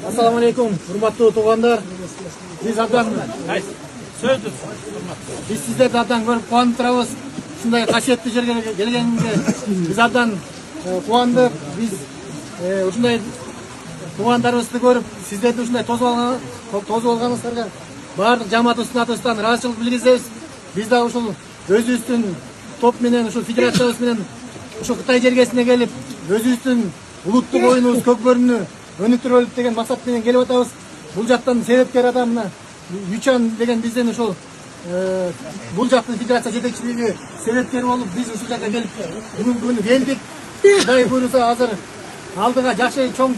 Assalamu alaikum, hurmatlı tuğanlar. Biz abdan biz sizlerdi abdan görüp kuanıp turabыз. Ушундай касиеттүү жерге келгениңизге biz абдан кубандык. Biz ушундай туугандарыбызды көрүп, сиздерди ушундай тосуп алганыңыздарга баардык жамаатыбыздын атынан ыраазычылык билгизебиз. Biz дагы ушул өзүбүздүн топ менен, ушул федерациябыз менен ушул Кытай жергесине келип, өзүбүздүн улуттук оюнубуз Көкбөрүнү өнүктүрөлүп деген максат менен келип атабыз. Бул жактан себепкер адам мына Ючан деген биздин ушул бул жактын федерация жетекчилиги себепкер болуп, биз ушул жакка келип бүгүнкү күнү келдик. Кудай буйруса азыр алдыга жакшы чоң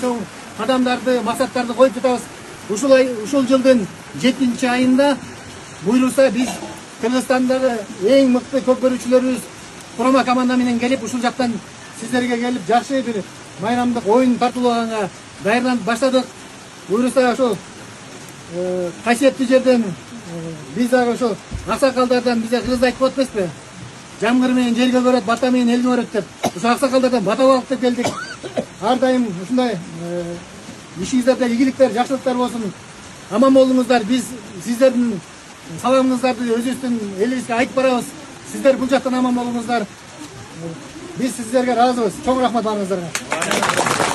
кадамдарды, максаттарды коюп жатабыз. Ушул жылдын 7-айында буйруса биз Кыргызстандагы эң мыкты көкбөрүүчүлөрүбүз курама команда менен келип, ушул жактан сиздерге келип жакшы бир майрамдык оюн тартуулаганга даярданып баштадык. Буйруса ошол касиеттүү жерден biz дагы ошол аксакалдардан бизге кыргызда айтып коет эмеспи? Жамгыр менен жерге көрөт, бата менен элге көрөт деп. Ошо аксакалдардан бата алып деп келдик. Ар дайым ушундай ишиңиздерде ийгиликтер, жакшылыктар болсун. Аман болуңуздар. Биз сиздердин саламыңыздарды өзүбүздүн элибизге айтып барабыз. Сиздер бул жактан аман болуңуздар. Биз сиздерге ыраазыбыз. Чоң рахмат баарыңыздарга.